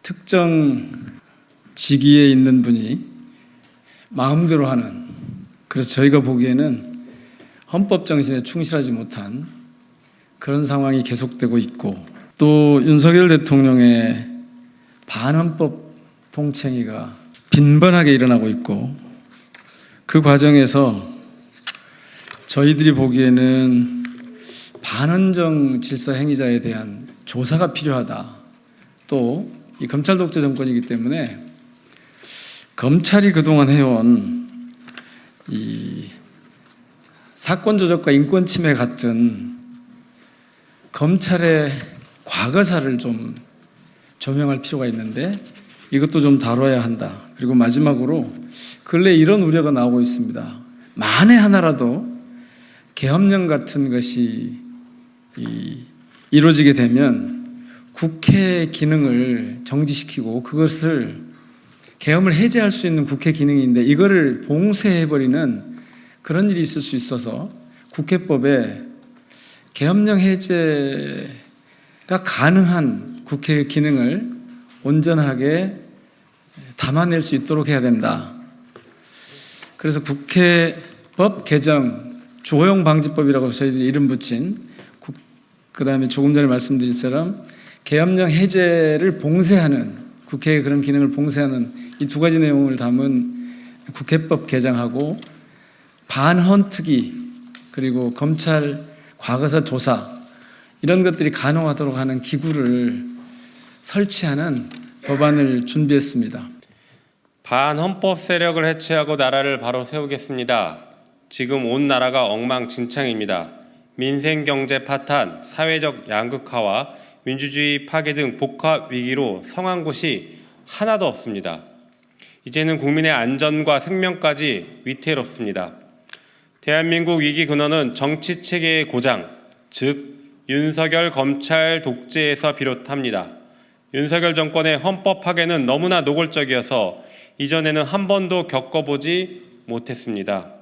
특정 직위에 있는 분이 마음대로 하는, 그래서 저희가 보기에는 헌법 정신에 충실하지 못한 그런 상황이 계속되고 있고, 또 윤석열 대통령의 반헌법 동챙이가 빈번하게 일어나고 있고, 그 과정에서 저희들이 보기에는 반헌정 질서 행위자에 대한 조사가 필요하다. 또 이 검찰 독재 정권이기 때문에 검찰이 그동안 해온 이 사건 조작과 인권 침해 같은 검찰의 과거사를 좀 조명할 필요가 있는데 이것도 좀 다뤄야 한다. 그리고 마지막으로 근래 이런 우려가 나오고 있습니다. 만에 하나라도 계엄령 같은 것이 이루어지게 되면 국회 기능을 정지시키고 그것을 계엄을 해제할 수 있는 국회 기능인데 이거를 봉쇄해버리는 그런 일이 있을 수 있어서 국회법에 계엄령 해제가 가능한 국회 기능을 온전하게 담아낼 수 있도록 해야 된다. 그래서 국회법 개정 주호영 방지법이라고 저희들이 이름 붙인, 그 다음에 조금 전에 말씀드린 것처럼 계엄령 해제를 봉쇄하는, 국회의 그런 기능을 봉쇄하는 이 두 가지 내용을 담은 국회법 개정하고 반헌특위, 그리고 검찰 과거사 조사, 이런 것들이 가능하도록 하는 기구를 설치하는 법안을 준비했습니다. 반헌법 세력을 해체하고 나라를 바로 세우겠습니다. 지금 온 나라가 엉망진창입니다. 민생경제 파탄, 사회적 양극화와 민주주의 파괴 등 복합 위기로 성한 곳이 하나도 없습니다. 이제는 국민의 안전과 생명까지 위태롭습니다. 대한민국 위기 근원은 정치체계의 고장, 즉 윤석열 검찰 독재에서 비롯합니다. 윤석열 정권의 헌법 파괴는 너무나 노골적이어서 이전에는 한 번도 겪어보지 못했습니다.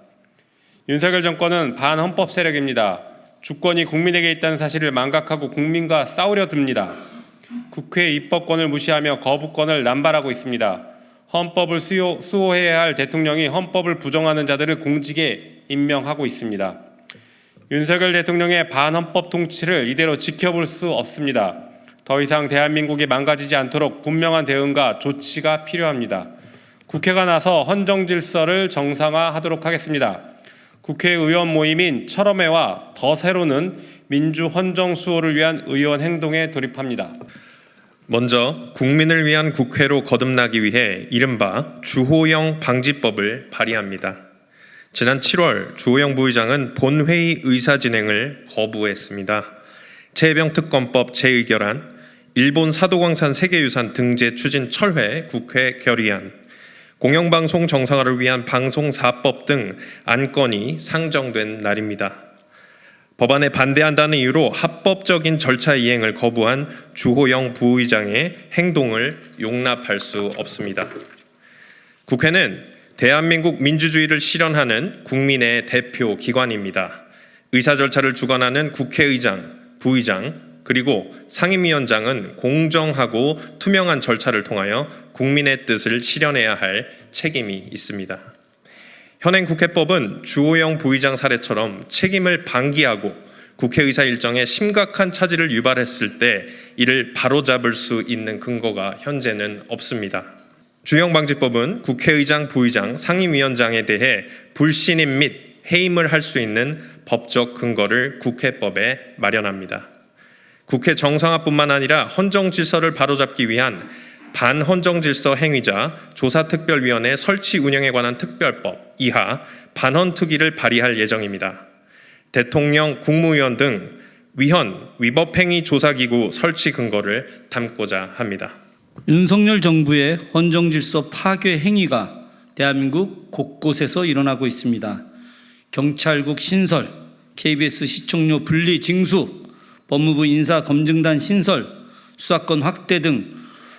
윤석열 정권은 반헌법 세력입니다. 주권이 국민에게 있다는 사실을 망각하고 국민과 싸우려 듭니다. 국회 입법권을 무시하며 거부권을 남발하고 있습니다. 헌법을 수호해야 할 대통령이 헌법을 부정하는 자들을 공직에 임명하고 있습니다. 윤석열 대통령의 반헌법 통치를 이대로 지켜볼 수 없습니다. 더 이상 대한민국이 망가지지 않도록 분명한 대응과 조치가 필요합니다. 국회가 나서 헌정 질서를 정상화하도록 하겠습니다. 국회의원 모임인 철험회와 더 새로는 민주 헌정 수호를 위한 의원 행동에 돌입합니다. 먼저 국민을 위한 국회로 거듭나기 위해 이른바 주호영 방지법을 발의합니다. 지난 7월 주호영 부의장은 본회의 의사 진행을 거부했습니다. 최혜병 특검법 재의결안, 일본 사도광산 세계유산 등재 추진 철회 국회 결의안, 공영방송 정상화를 위한 방송사법 등 안건이 상정된 날입니다. 법안에 반대한다는 이유로 합법적인 절차 이행을 거부한 주호영 부의장의 행동을 용납할 수 없습니다. 국회는 대한민국 민주주의를 실현하는 국민의 대표 기관입니다. 의사 절차를 주관하는 국회의장, 부의장, 그리고 상임위원장은 공정하고 투명한 절차를 통하여 국민의 뜻을 실현해야 할 책임이 있습니다. 현행 국회법은 주호영 부의장 사례처럼 책임을 방기하고 국회의사 일정에 심각한 차질을 유발했을 때 이를 바로잡을 수 있는 근거가 현재는 없습니다. 주호영방지법은 국회의장, 부의장, 상임위원장에 대해 불신임 및 해임을 할 수 있는 법적 근거를 국회법에 마련합니다. 국회 정상화뿐만 아니라 헌정 질서를 바로잡기 위한 반헌정 질서 행위자 조사특별위원회 설치 운영에 관한 특별법 이하 반헌특위를 발의할 예정입니다. 대통령, 국무위원 등 위헌, 위법행위 조사기구 설치 근거를 담고자 합니다. 윤석열 정부의 헌정 질서 파괴 행위가 대한민국 곳곳에서 일어나고 있습니다. 경찰국 신설, KBS 시청료 분리 징수, 법무부 인사검증단 신설, 수사권 확대 등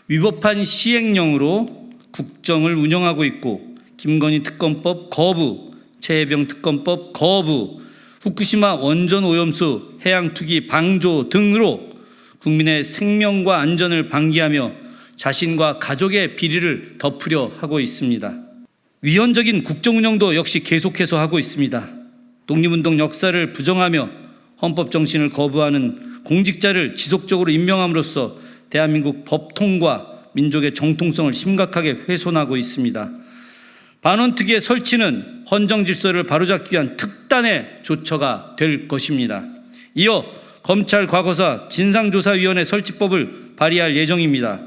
위법한 시행령으로 국정을 운영하고 있고, 김건희 특검법 거부, 최혜병 특검법 거부, 후쿠시마 원전 오염수 해양 투기 방조 등으로 국민의 생명과 안전을 방기하며 자신과 가족의 비리를 덮으려 하고 있습니다. 위헌적인 국정운영도 역시 계속해서 하고 있습니다. 독립운동 역사를 부정하며 헌법 정신을 거부하는 공직자를 지속적으로 임명함으로써 대한민국 법통과 민족의 정통성을 심각하게 훼손하고 있습니다. 반원특위의 설치는 헌정 질서를 바로잡기 위한 특단의 조처가 될 것입니다. 이어 검찰 과거사 진상조사위원회 설치법을 발의할 예정입니다.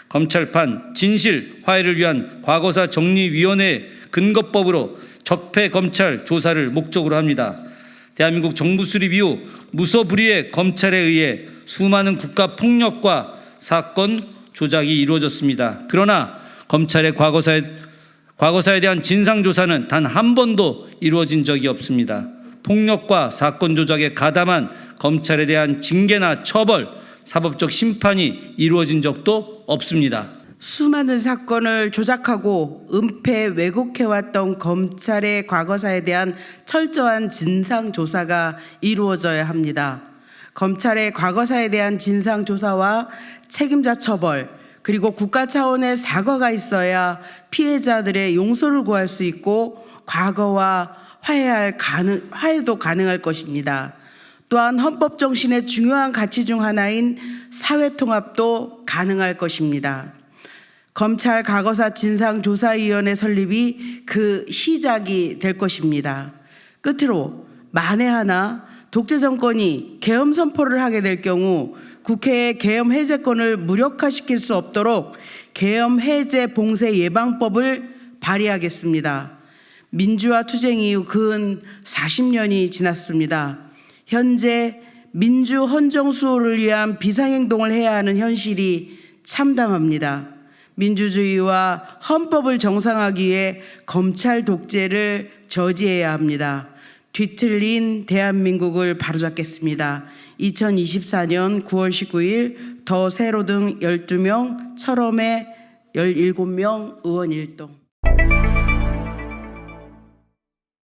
검찰판 진실 화해를 위한 과거사 정리위원회 근거법으로 적폐 검찰 조사를 목적으로 합니다. 대한민국 정부 수립 이후 무소불위의 검찰에 의해 수많은 국가 폭력과 사건 조작이 이루어졌습니다. 그러나 검찰의 과거사에 대한 진상조사는 단 한 번도 이루어진 적이 없습니다. 폭력과 사건 조작에 가담한 검찰에 대한 징계나 처벌, 사법적 심판이 이루어진 적도 없습니다. 수많은 사건을 조작하고 은폐 왜곡해왔던 검찰의 과거사에 대한 철저한 진상조사가 이루어져야 합니다. 검찰의 과거사에 대한 진상조사와 책임자 처벌, 그리고 국가 차원의 사과가 있어야 피해자들의 용서를 구할 수 있고 과거와 화해도 가능할 것입니다. 또한 헌법 정신의 중요한 가치 중 하나인 사회통합도 가능할 것입니다. 검찰 과거사 진상조사위원회 설립이 그 시작이 될 것입니다. 끝으로 만에 하나 독재 정권이 계엄 선포를 하게 될 경우 국회의 계엄 해제권을 무력화시킬 수 없도록 계엄 해제 봉쇄 예방법을 발의하겠습니다. 민주화 투쟁 이후 근 40년이 지났습니다. 현재 민주 헌정 수호를 위한 비상행동을 해야 하는 현실이 참담합니다. 민주주의와 헌법을 정상화하기 위해 검찰 독재를 저지해야 합니다. 뒤틀린 대한민국을 바로잡겠습니다. 2024년 9월 19일 더 세로 등 12명, 철험의 17명 의원 일동.